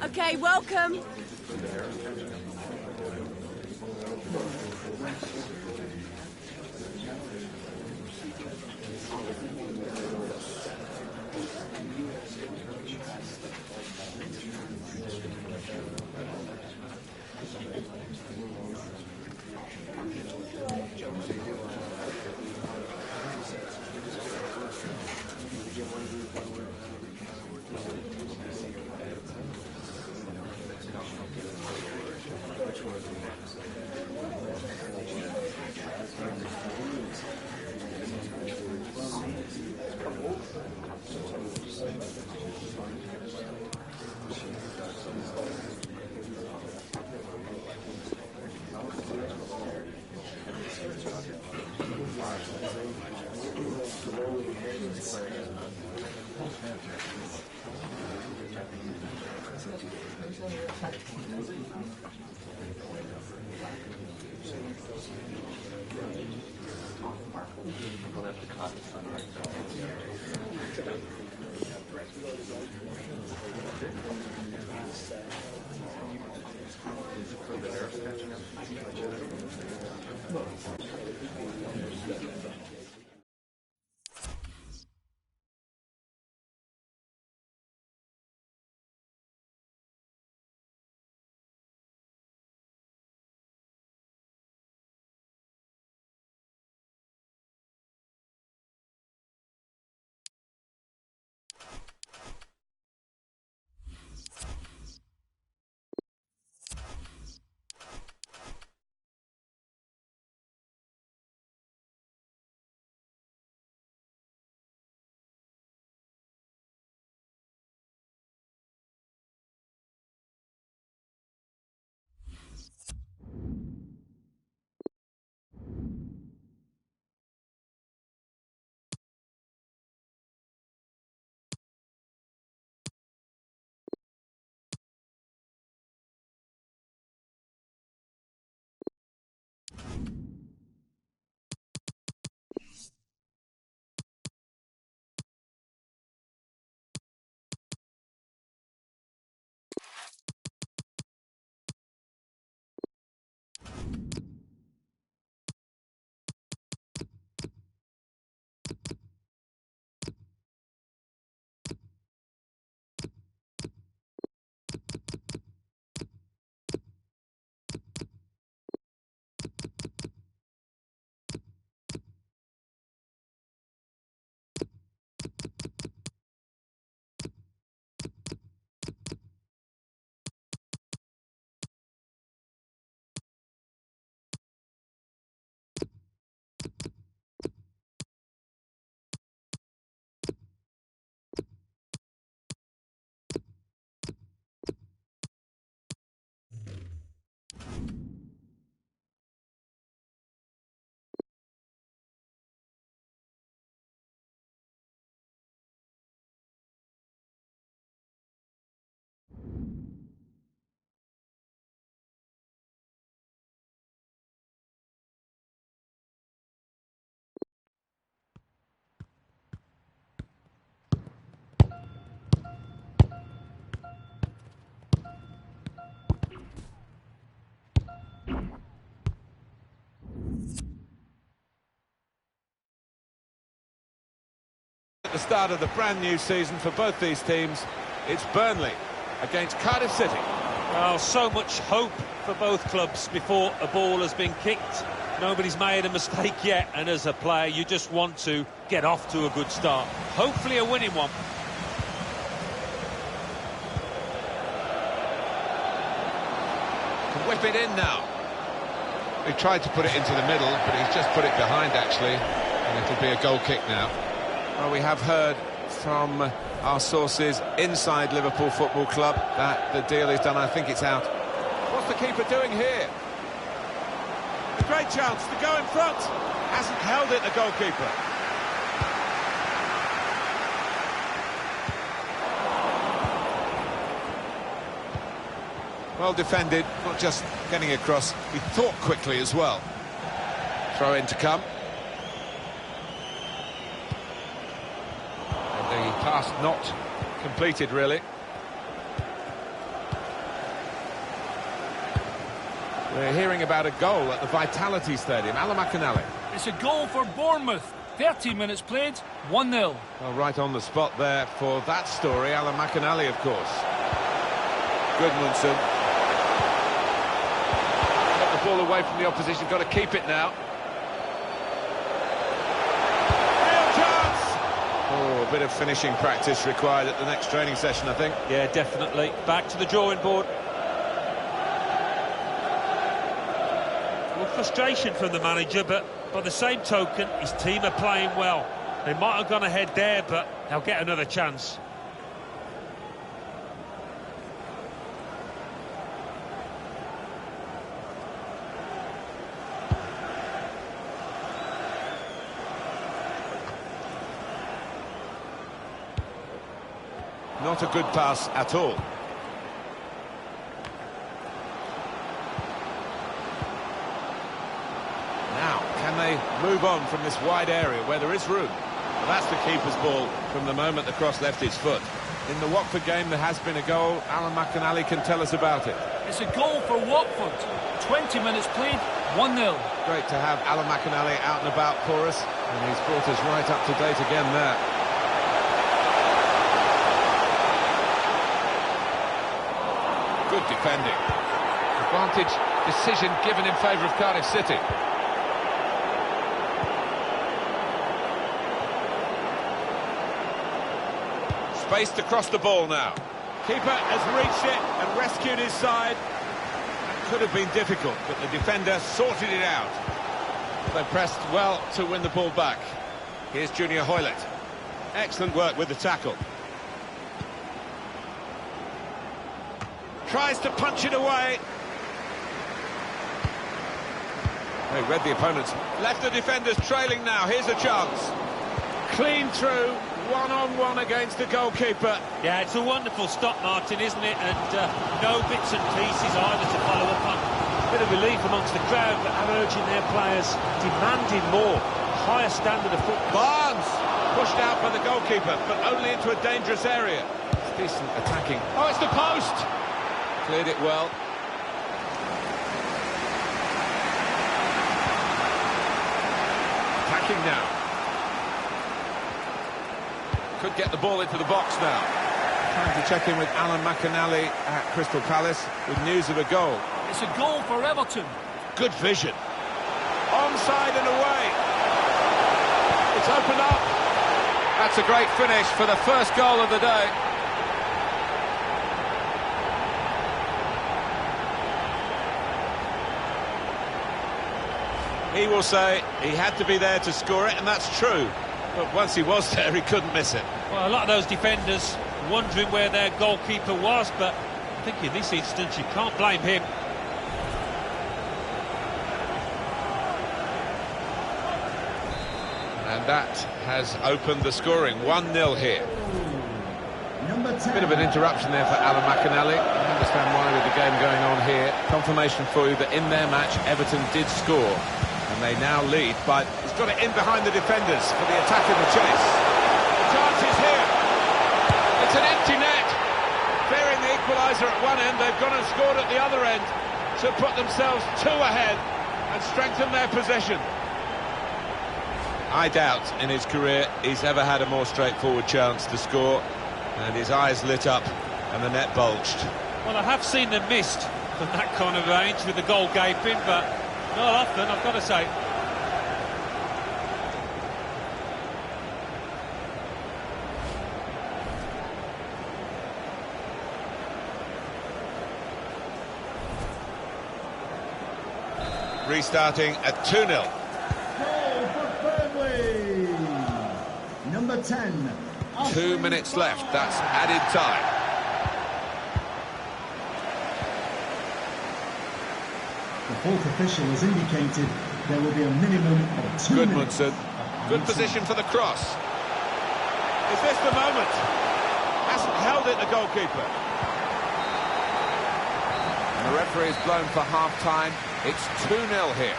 Okay, welcome. At the start of the brand new season for both these teams, it's Burnley against Cardiff City. Well, so much hope for both clubs before a ball has been kicked. Nobody's made a mistake yet, and as a player you just want to get off to a good start. Hopefully a winning one. Can whip it in now. He tried to put it into the middle, but he's just put it behind actually, and it'll be a goal kick now. Well, we have heard from our sources inside Liverpool Football Club that the deal is done. I think it's out. What's the keeper doing here? A great chance to go in front. Hasn't held it, the goalkeeper. Well defended, not just getting across, he thought quickly as well. Throw in to come. And the pass not completed, really. We're hearing about a goal at the Vitality Stadium. Alan McInally. It's a goal for Bournemouth. 30 minutes played, 1-0. Well, right on the spot there for that story, Alan McInally, of course. Goodmanson. Got the ball away from the opposition, got to keep it now. Real chance! Oh, a bit of finishing practice required at the next training session, I think. Yeah, definitely. Back to the drawing board. Well, frustration from the manager, but by the same token, his team are playing well. They might have gone ahead there, but they'll get another chance. Not a good pass at all. Now, can they move on from this wide area where there is room? Well, that's the keeper's ball from the moment the cross left his foot. In the Watford game, there has been a goal. Alan McInally can tell us about it. It's a goal for Watford. 20 minutes played, 1-0. Great to have Alan McInally out and about for us, and he's brought us right up to date again there. Good defending. Advantage decision given in favour of Cardiff City. Space to cross the ball now. Keeper has reached it and rescued his side. That could have been difficult, but the defender sorted it out. They pressed well to win the ball back. Here's Junior Hoylett. Excellent work with the tackle. Tries to punch it away. They read the opponents. Left the defenders trailing now. Here's a chance. Clean through, one-on-one against the goalkeeper. Yeah, it's a wonderful stop, Martin, isn't it? And no bits and pieces either to follow up on. A bit of relief amongst the crowd, but urging their players, demanding more, higher standard of football. Barnes pushed out by the goalkeeper, but only into a dangerous area. It's decent attacking. Oh, it's the post! Cleared it well. Attacking now. Could get the ball into the box now. Trying to check in with Alan McInally at Crystal Palace with news of a goal. It's a goal for Everton. Good vision. Onside and away. It's opened up. That's a great finish for the first goal of the day. He will say he had to be there to score it, and that's true. But once he was there, he couldn't miss it. Well, a lot of those defenders wondering where their goalkeeper was, but I think in this instance you can't blame him. And that has opened the scoring. 1-0 here. A bit of an interruption there for Alan McInally. I understand why with the game going on here. Confirmation for you that in their match, Everton did score. And they now lead, but he's got it in behind the defenders for the attack in the chase. The chance is here. It's an empty net. Fearing the equaliser at one end, they've gone and scored at the other end to put themselves 2 ahead and strengthen their possession. I doubt in his career he's ever had a more straightforward chance to score, and his eyes lit up and the net bulged. Well, I have seen them missed from that kind of range with the goal gaping, but not often, I've got to say. Restarting at 2-0. Goal for Burnley. Number 10. 2 minutes left, that's added time. The fourth official has indicated there will be a minimum of 2 minutes. Goodmanson, good position for the cross. Is this the moment? Hasn't held it, the goalkeeper. And the referee is blown for half-time. It's 2-0 here.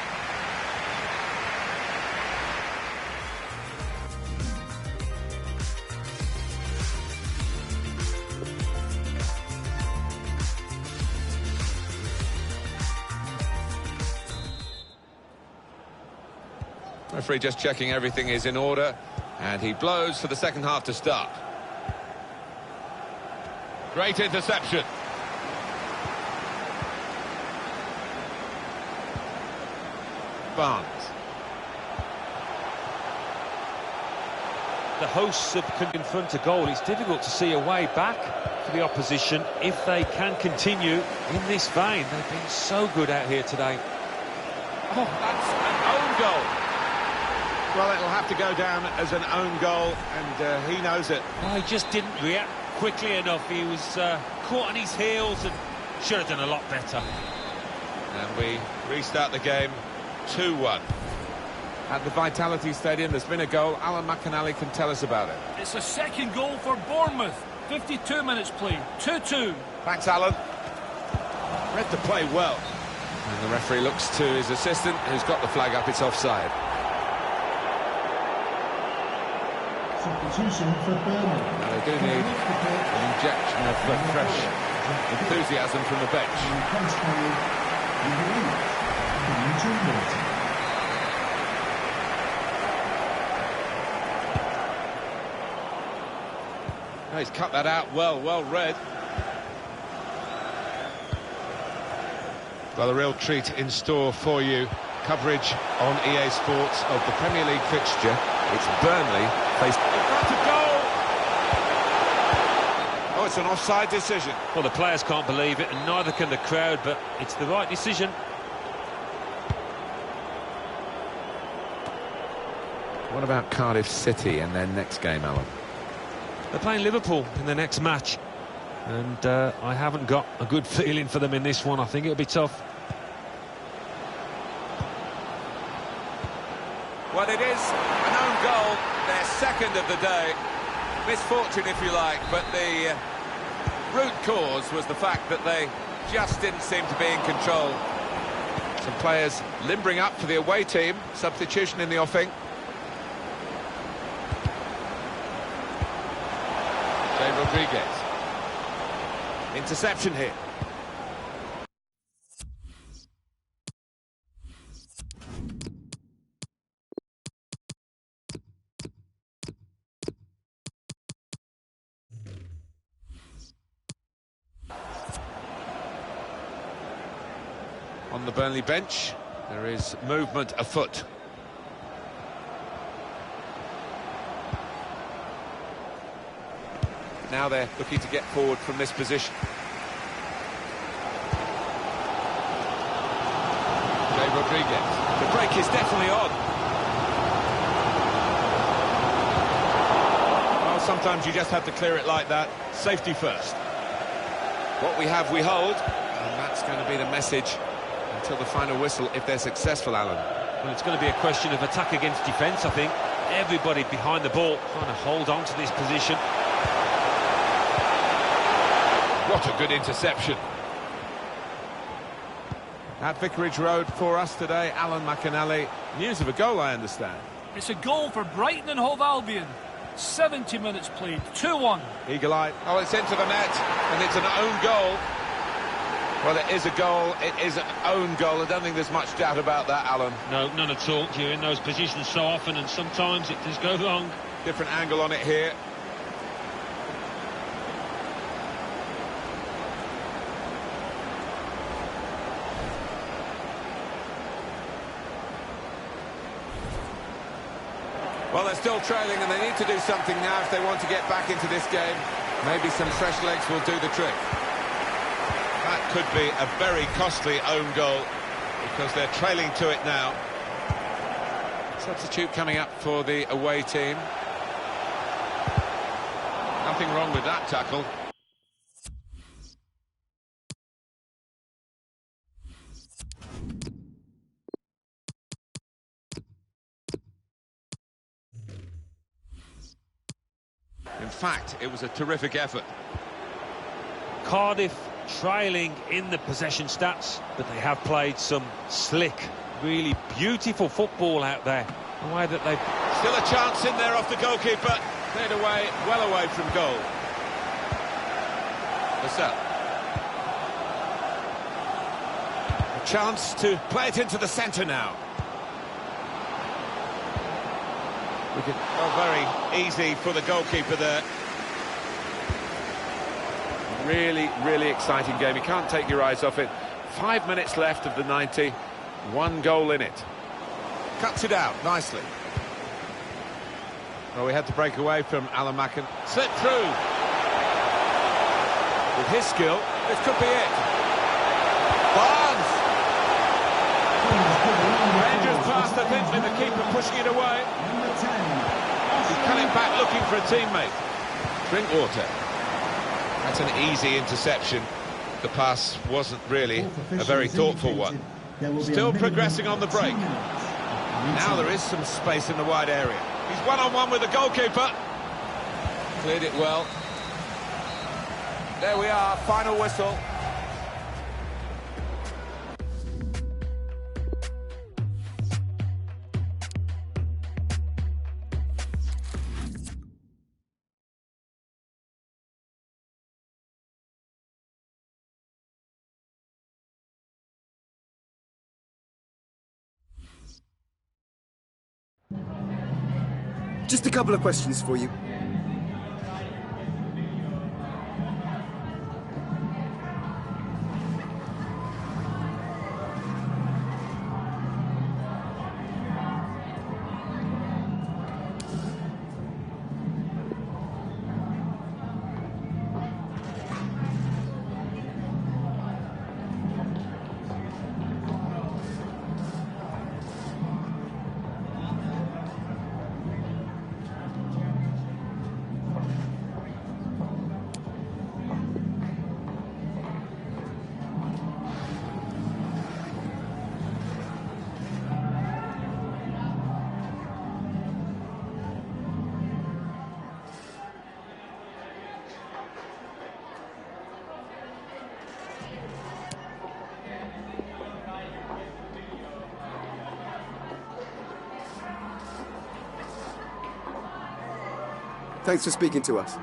Referee just checking everything is in order, and he blows for the second half to start. Great interception. Barnes. The hosts have confront a goal. It's difficult to see a way back for the opposition if they can continue in this vein. They've been so good out here today. Oh, that's an own goal. Well, it'll have to go down as an own goal, and he knows it. No, he just didn't react quickly enough. He was caught on his heels and should have done a lot better. And we restart the game 2-1. At the Vitality Stadium, there's been a goal. Alan McInally can tell us about it. It's a second goal for Bournemouth. 52 minutes played. 2-2. Thanks, Alan. Read the play well. And the referee looks to his assistant, who's got the flag up. It's offside. Substitution for Burnley. Now they do need an injection of fresh enthusiasm from the bench. Oh, he's cut that out well read. Well, a real treat in store for you. Coverage on EA Sports of the Premier League fixture. It's Burnley faced... That's a goal! Oh, it's an offside decision. Well, the players can't believe it, and neither can the crowd, but it's the right decision. What about Cardiff City and their next game, Alan? They're playing Liverpool in the next match, and I haven't got a good feeling for them in this one. I think it'll be tough. Well, it is an own goal, their second of the day. Misfortune, if you like, but the root cause was the fact that they just didn't seem to be in control. Some players limbering up for the away team. Substitution in the offing. Rodriguez. Interception here. On the Burnley bench, there is movement afoot. Now they're looking to get forward from this position. Rodriguez. The break is definitely on. Well, sometimes you just have to clear it like that. Safety first. What we have, we hold. And that's going to be the message until the final whistle, if they're successful, Alan. Well, it's going to be a question of attack against defence, I think. Everybody behind the ball trying to hold on to this position. What a good interception. At Vicarage Road for us today, Alan McInally. News of a goal, I understand. It's a goal for Brighton and Hove Albion. 70 minutes played. 2-1. Eagle-eyed. Oh, it's into the net, and it's an own goal. Well, it is a goal. It is an own goal. I don't think there's much doubt about that, Alan. No, none at all. You're in those positions so often, and sometimes it does go wrong. Different angle on it here. Well, they're still trailing, and they need to do something now if they want to get back into this game. Maybe some fresh legs will do the trick. That could be a very costly own goal, because they're trailing to it now. Substitute coming up for the away team. Nothing wrong with that tackle. In fact, it was a terrific effort. Cardiff trailing in the possession stats, but they have played some slick, really beautiful football out there. The way that they... Still a chance in there off the goalkeeper. Cleared away, well away from goal. Vassell. A chance to play it into the centre now. Very easy for the goalkeeper there. Really exciting game. You can't take your eyes off it. 5 minutes left of the 90. 1 goal in it. Cuts it out nicely. Well, we had to break away from Alan Macken. Slip through. With his skill, this could be it. Barnes! Dangerous pass to Bentley, the keeper pushing it away. He's coming back looking for a teammate. Drinkwater. That's an easy interception. The pass wasn't really a very thoughtful one. Still progressing on the break. Now there is some space in the wide area. He's one-on-one with the goalkeeper. Cleared it well. There we are, final whistle. Just a couple of questions for you. Thanks for speaking to us.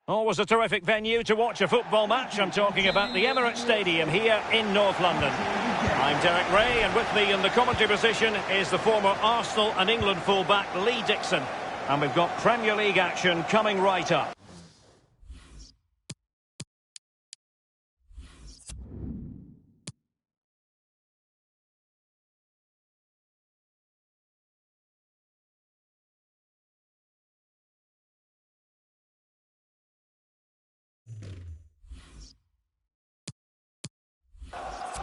Always a terrific venue to watch a football match. I'm talking about the Emirates Stadium here in North London. I'm Derek Ray, and with me in the commentary position is the former Arsenal and England fullback Lee Dixon. And we've got Premier League action coming right up.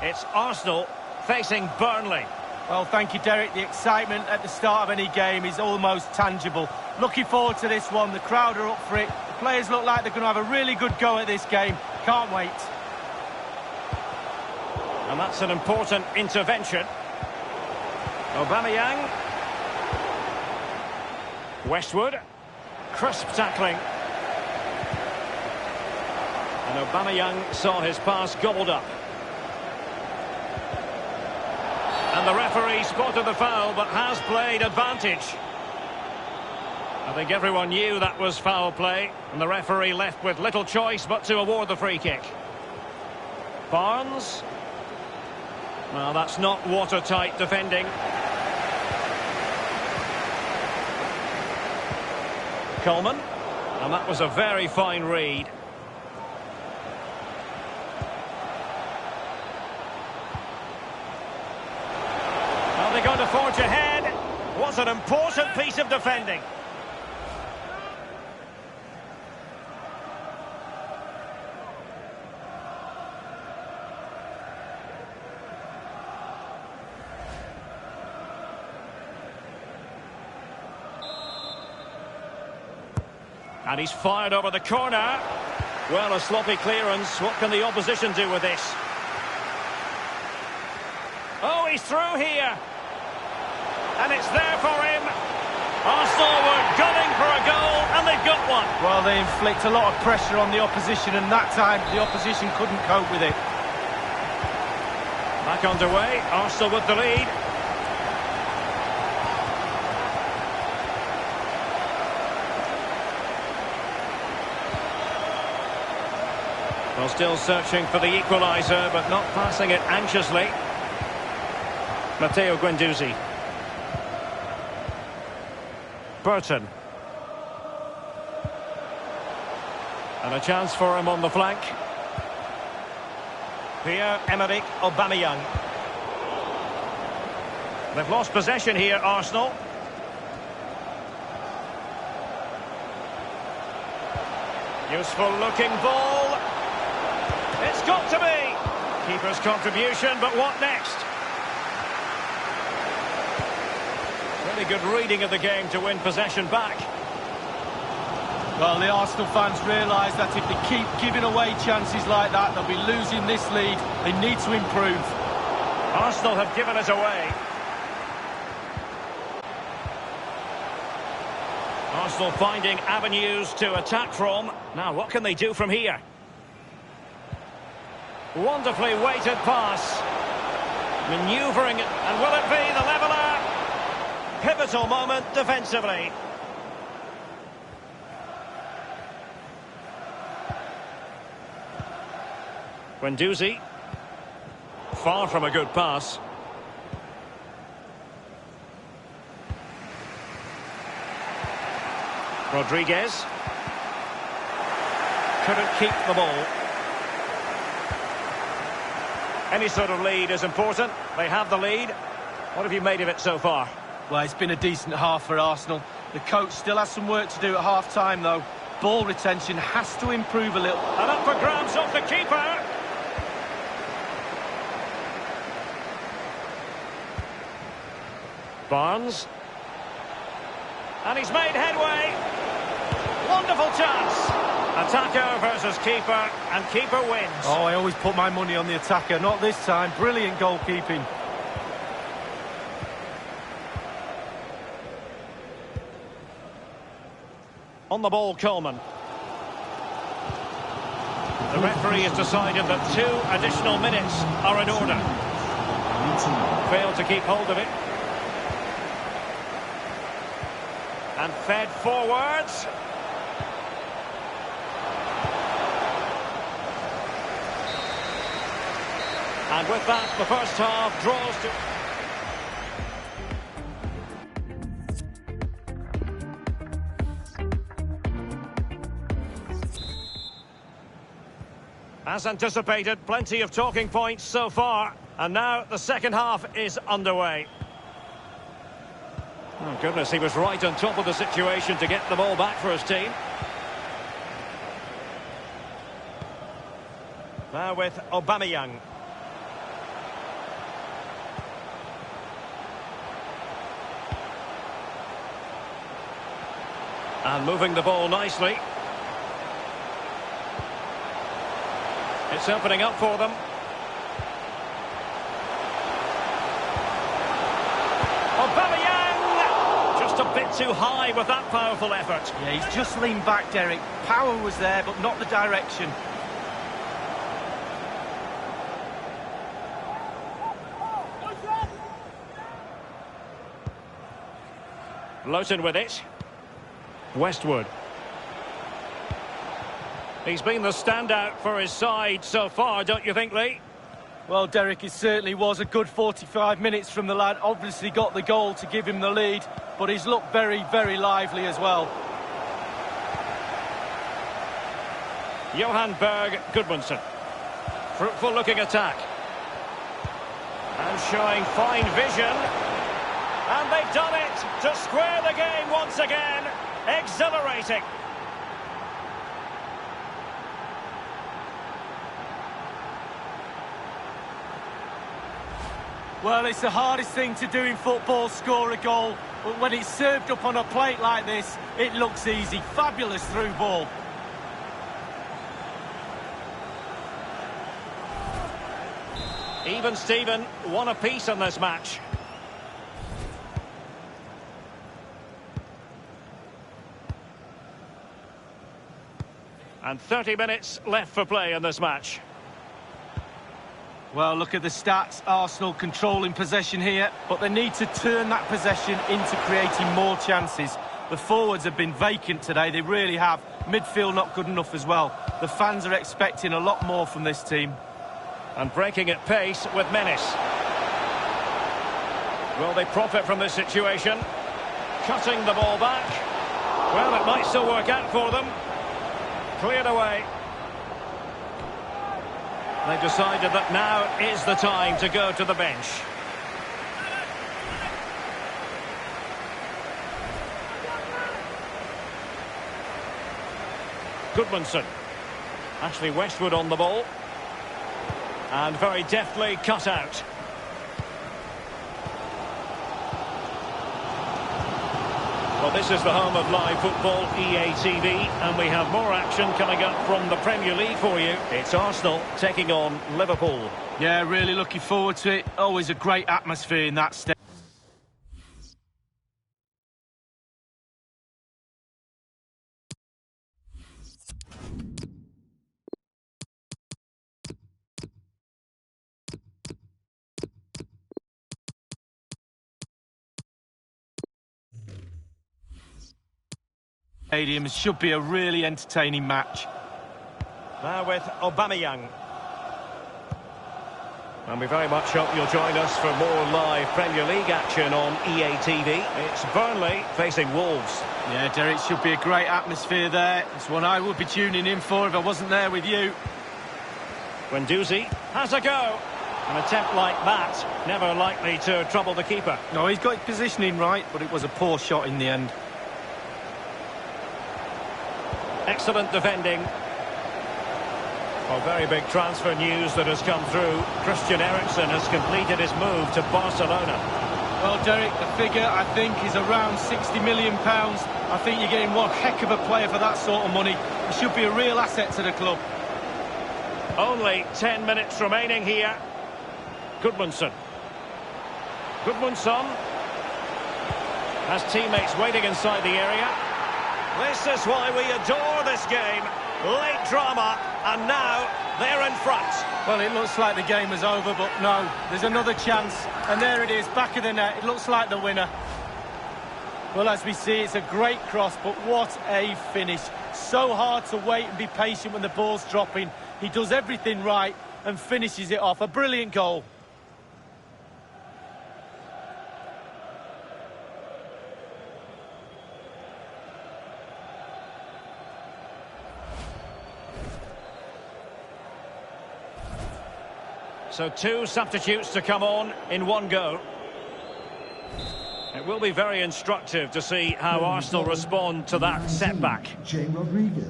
It's Arsenal facing Burnley. Well, thank you, Derek. The excitement at the start of any game is almost tangible. Looking forward to this one. The crowd are up for it. The players look like they're going to have a really good go at this game. Can't wait. And that's an important intervention. Aubameyang. Westwood. Crisp tackling. And Aubameyang saw his pass gobbled up. And the referee spotted the foul, but has played advantage. I think everyone knew that was foul play, and the referee left with little choice but to award the free kick. Barnes. Well, that's not watertight defending. Coleman. And that was a very fine read. They're going to forge ahead. What an important piece of defending. And he's fired over the corner. Well, a sloppy clearance. What can the opposition do with this? Oh, he's through here. And it's there for him. Arsenal were gunning for a goal, and they've got one. Well, they inflict a lot of pressure on the opposition, and that time the opposition couldn't cope with it. Back underway, Arsenal with the lead. Well, still searching for the equaliser, but not passing it anxiously. Matteo Guendouzi. Burton. And a chance for him on the flank. Pierre-Emerick Aubameyang. They've lost possession here, Arsenal. Useful looking ball. It's got to be. Keeper's contribution, but what next? Really good reading of the game to win possession back. Well, the Arsenal fans realise that if they keep giving away chances like that, they'll be losing this lead. They need to improve. Arsenal have given it away. Arsenal finding avenues to attack from. Now, what can they do from here? Wonderfully weighted pass. Manoeuvring, and will it be the leveller? Pivotal moment defensively. Guendouzi. Far from a good pass. Rodriguez. Couldn't keep the ball. Any sort of lead is important. They have the lead. What have you made of it so far? Well, it's been a decent half for Arsenal. The coach still has some work to do at half-time, though. Ball retention has to improve a little. And up for grabs off the keeper. Barnes. And he's made headway. Wonderful chance. Attacker versus keeper, and keeper wins. Oh, I always put my money on the attacker. Not this time. Brilliant goalkeeping. On the ball, Coleman. The referee has decided that 2 additional minutes are in order. Failed to keep hold of it. And fed forwards. And with that, the first half draws to... As anticipated, plenty of talking points so far. And now the second half is underway. Oh, goodness, he was right on top of the situation to get the ball back for his team. Now with Aubameyang. And moving the ball nicely. It's opening up for them. Aubameyang! Just a bit too high with that powerful effort. Yeah, he's just leaned back, Derek. Power was there, but not the direction. Lowton with it. Westwood. He's been the standout for his side so far, don't you think, Lee? Well, Derek, it certainly was a good 45 minutes from the lad. Obviously got the goal to give him the lead, but he's looked very, very lively as well. Johan Berg Gudmundsson. Fruitful looking attack. And showing fine vision. And they've done it to square the game once again. Exhilarating. Well, it's the hardest thing to do in football, score a goal. But when it's served up on a plate like this, it looks easy. Fabulous through ball. Even Steven, one apiece on this match. And 30 minutes left for play in this match. Well, look at the stats. Arsenal controlling possession here, but they need to turn that possession into creating more chances. The forwards have been vacant today, they really have. Midfield not good enough as well. The fans are expecting a lot more from this team. And breaking at pace with menace. Will they profit from this situation? Cutting the ball back. Well, it might still work out for them. Cleared away. They've decided that now is the time to go to the bench. Gudmundsson. Ashley Westwood on the ball. And very deftly cut out. Well, this is the home of live football, EA TV, and we have more action coming up from the Premier League for you. It's Arsenal taking on Liverpool. Yeah, really looking forward to it. Always a great atmosphere in that stadium. It should be a really entertaining match. Now with Aubameyang. And we very much hope you'll join us for more live Premier League action on EA TV. It's Burnley facing Wolves. Yeah, Derek, should be a great atmosphere there. It's one I would be tuning in for if I wasn't there with you. Guendouzi has a go. An attempt like that, never likely to trouble the keeper. No, he's got his positioning right, but it was a poor shot in the end. Excellent defending. Well, very big transfer news that has come through. Christian Eriksen has completed his move to Barcelona. Well, Derek, the figure, I think, is around £60 million. I think you're getting one heck of a player for that sort of money. He should be a real asset to the club. Only 10 minutes remaining here. Gudmundsson. Gudmundsson has teammates waiting inside the area. This is why we adore this game. Late drama, and now they're in front. Well, it looks like the game is over, but no, there's another chance. And there it is, back of the net. It looks like the winner. Well, as we see, it's a great cross, but what a finish. So hard to wait and be patient when the ball's dropping. He does everything right, and finishes it off. A brilliant goal. So 2 substitutes to come on in one go. It will be very instructive to see how Arsenal respond to that setback. Jay Rodriguez.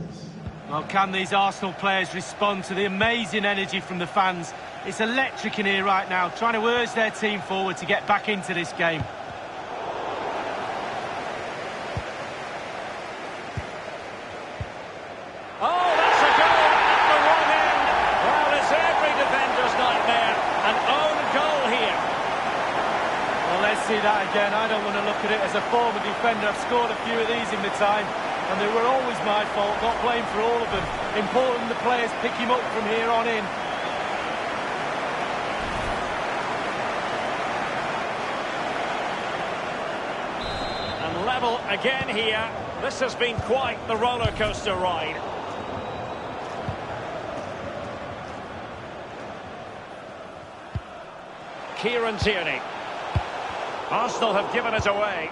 Well, can these Arsenal players respond to the amazing energy from the fans? It's electric in here right now, trying to urge their team forward to get back into this game. Oh, that's a goal at the wrong end. Well, it's every defender's nightmare. An own goal here. Well, let's see that again. I don't want to look at it as a former defender. I've scored a few of these in my time, and they were always my fault. Not blamed for all of them. Important the players pick him up from here on in. And level again here. This has been quite the roller coaster ride. Kieran Tierney. Arsenal have given it away.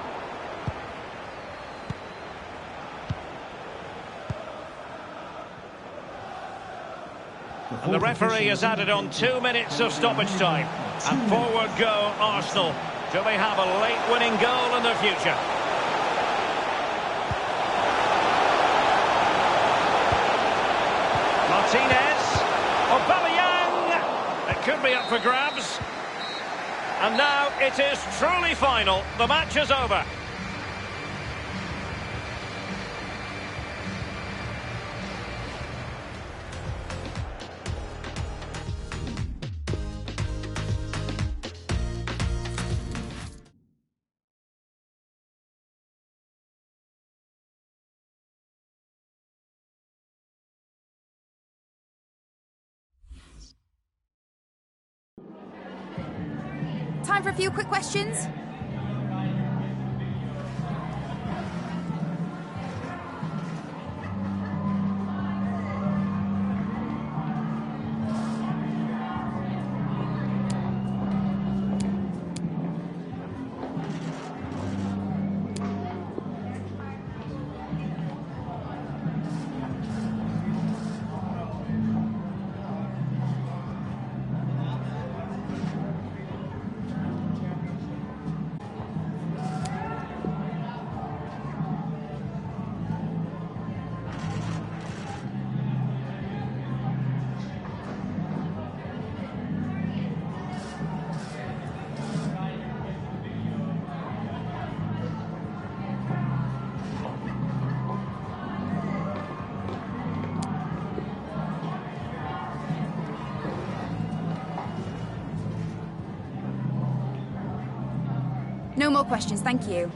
And the referee has added on 2 minutes of stoppage time. And forward go Arsenal. Do they have a late winning goal in their future? Martinez. Aubameyang. It could be up for grabs. And now it is truly final. The match is over. Time for a few quick questions. No more questions, thank you.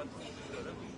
got